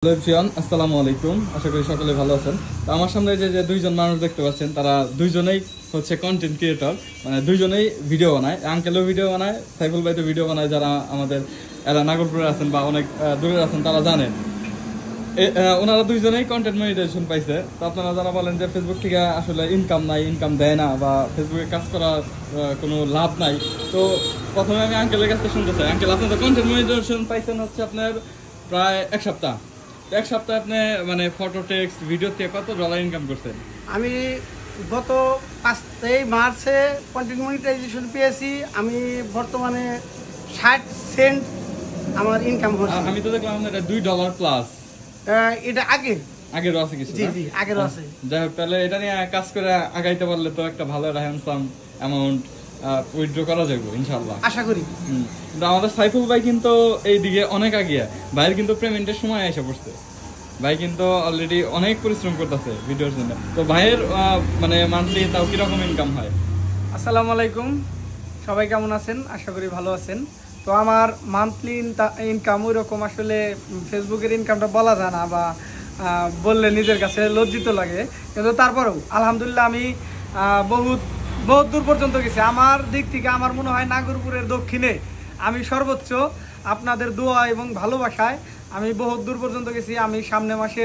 Hello everyone, আসসালামু আলাইকুম। আশা করি সকলে ভালো আছেন। তো আমার সামনে যে দুইজন মানুষ দেখতে পাচ্ছেন, তারা দুইজনেই হচ্ছে কন্টেন্ট ক্রিয়েটর, মানে দুইজনেই ভিডিও বানায়। আঙ্কেলও ভিডিও বানায়, সাইফুল ভাই তো ভিডিও বানায়। যারা আমাদের এরা নাগরপুরে আছেন বা অনেক দূরে আছেন তারা জানেন। ওনারা দুইজনেই কন্টেন্ট মনিটাইজেশন পাইছে। তো আপনারা যারা বলেন যে ফেসবুক থেকে আসলে ইনকাম নাই, ইনকাম দেয় না, বা ফেসবুকে কাজ করার কোনো লাভ নাই, তো প্রথমে আমি আঙ্কেলের কাছে শুনতে চাই। আঙ্কেল, আপনি তো কন্টেন্ট মনিটাইজেশন পাইছেন হচ্ছে আপনার প্রায় এক সপ্তাহে আপনি মানে ফটো, টেক্সট, ভিডিও থেকে কত ডলার ইনকাম করছেন? আমি গত 5 মার্চে কন্টেন্ট মনিটাইজেশন পেয়েছি। আমি বর্তমানে 60 সেন্ট আমার ইনকাম হচ্ছে। আমি তো দেখলাম এটা $2 প্লাস। এটা আগের আছে কিছু? জি জি, আগের আছে। যাই হোক, তাহলে এটা নিয়ে কাজ করে আগাইতে পারলে তো একটা ভালো হ্যান্ডসাম অ্যামাউন্ট উইথড্র করা যাবে ইনশাআল্লাহ, আশা করি। কিন্তু আমাদের সাইফুল ভাই কিন্তু এইদিকে অনেক আগিয়া। ভাইয়ের কিন্তু পেমেন্টের সময় এসে পড়ছে। ভাই কিন্তু অলরেডি অনেক পরিশ্রম করতেছে ভিডিওর জন্য। তো ভাইয়ের মানে মান্থলি তাও কিরকম ইনকাম হয়? আসসালামু আলাইকুম, সবাই কেমন আছেন? আশা করি ভালো আছেন। তো আমার মান্থলি ইনকাম ওই রকম আসলে ফেসবুকের ইনকামটা বলা যায় না, বা বললে নিজের কাছে লজ্জিত লাগে। কিন্তু তারপরেও আলহামদুলিল্লাহ আমি বহুত দূর পর্যন্ত গেছি। আমার দিক থেকে আমার মনে হয় নাগরপুরের দক্ষিণে আমি সর্বোচ্চ আপনাদের দোয়া এবং ভালোবাসায় আমি বহুত দূর পর্যন্ত গেছি। আমি সামনে মাসে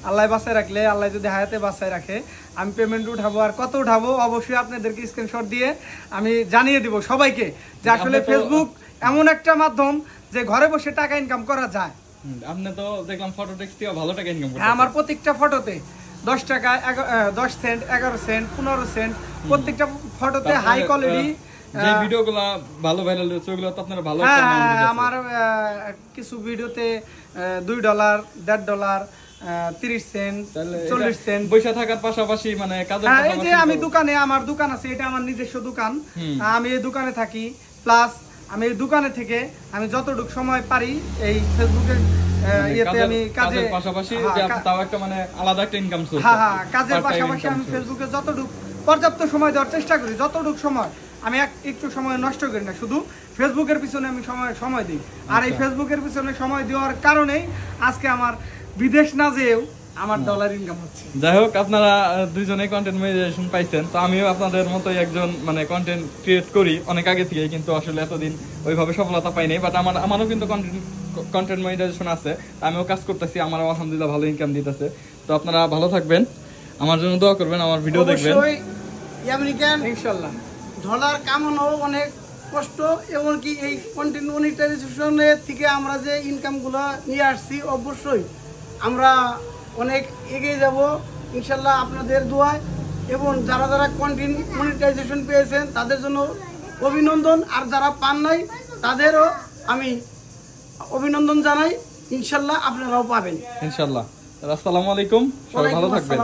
আল্লাহ বাঁচায় রাখলে, আল্লাহ যদি হায়াতে বাঁচায় রাখে, আমি পেমেন্ট উঠাবো। আর কত উঠাবো অবশ্যই আপনাদেরকে স্ক্রিনশট দিয়ে আমি জানিয়ে দিব সবাইকে, যে আসলে ফেসবুক এমন একটা মাধ্যম যে ঘরে বসে টাকা ইনকাম করা যায়। আপনি তো দেখলাম ফটো টেক্সট দিয়ে ভালো টাকা ইনকাম করেন। আমার প্রত্যেকটা ফটোতে 10 টাকা, 10 সেন্ট, 11 সেন্ট, 15 সেন্ট, প্রত্যেকটা ফটোতে হাই কোয়ালিটি যে ভিডিওগুলো ভালো ভাইরাল হচ্ছে ওগুলো তো আপনারা ভালো। আমার কিছু ভিডিওতে $2, $1.5, 30 সেন্ট, 40 সেন্ট পয়সা থাকার পাশাপাশি মানে কাজের এই যে আমি দোকানে, আমার দোকান আছে, এটা আমার নিজস্ব দোকান। আমি এই দোকানে থাকি, প্লাস আমি এই দোকানে থেকে আমি যতটুকু সময় পারি এই ফেসবুকে ইয়েতে আমি কাজের পাশাপাশি তাও একটা মানে আলাদা একটা ইনকাম সোর্স। হ্যাঁ, কাজের পাশাপাশি আমি ফেসবুকে যতটুকু পর্যাপ্ত সময় দেওয়ার চেষ্টা করি। যতটুকু সময় আমি একটু সময় নষ্ট করি না, শুধু ফেসবুকের পিছনে আমি সময় দিই। আর এই ফেসবুকের পিছনে সময় দেওয়ার কারণেই আজকে আমার বিদেশ না যেও আমার ডলার ইনকাম হচ্ছে। যাই হোক, আপনারা দুইজনেই কন্টেন্ট মনিটাইজেশন পাইছেন। তো আমিও আপনাদের মতোই একজন মানে কন্টেন্ট ক্রিয়েট করি অনেক আগে থেকে, কিন্তু আসলে এতদিন ওইভাবে সফলতা পাইনি। বাট আমারও কিন্তু কন্টেন্ট মনিটাইজেশন আছে, আমিও কাজ করতেছি। আমারও আলহামদুলিল্লাহ ভালো ইনকাম দিতেছে। তো আপনারা ভালো থাকবেন, আমার জন্য দোয়া করবেন, আমার ভিডিও দেখবেন ইনশাআল্লাহ। ডলার কামানো অনেক কষ্ট, এমনকি এই কন্টেন্ট মনিটাইজেশনের থেকে আমরা যে ইনকামগুলো নিয়ে আসছি, অবশ্যই আমরা অনেক এগিয়ে যাব ইনশাল্লাহ আপনাদের দোয়ায়। এবং যারা যারা কন্টেন্ট মনিটাইজেশন পেয়েছেন তাদের জন্য অভিনন্দন, আর যারা পান নাই তাদেরও আমি অভিনন্দন জানাই। ইনশাল্লাহ আপনারাও পাবেন ইনশাল্লাহ। আসসালামু আলাইকুম, সবাই ভালো থাকবেন।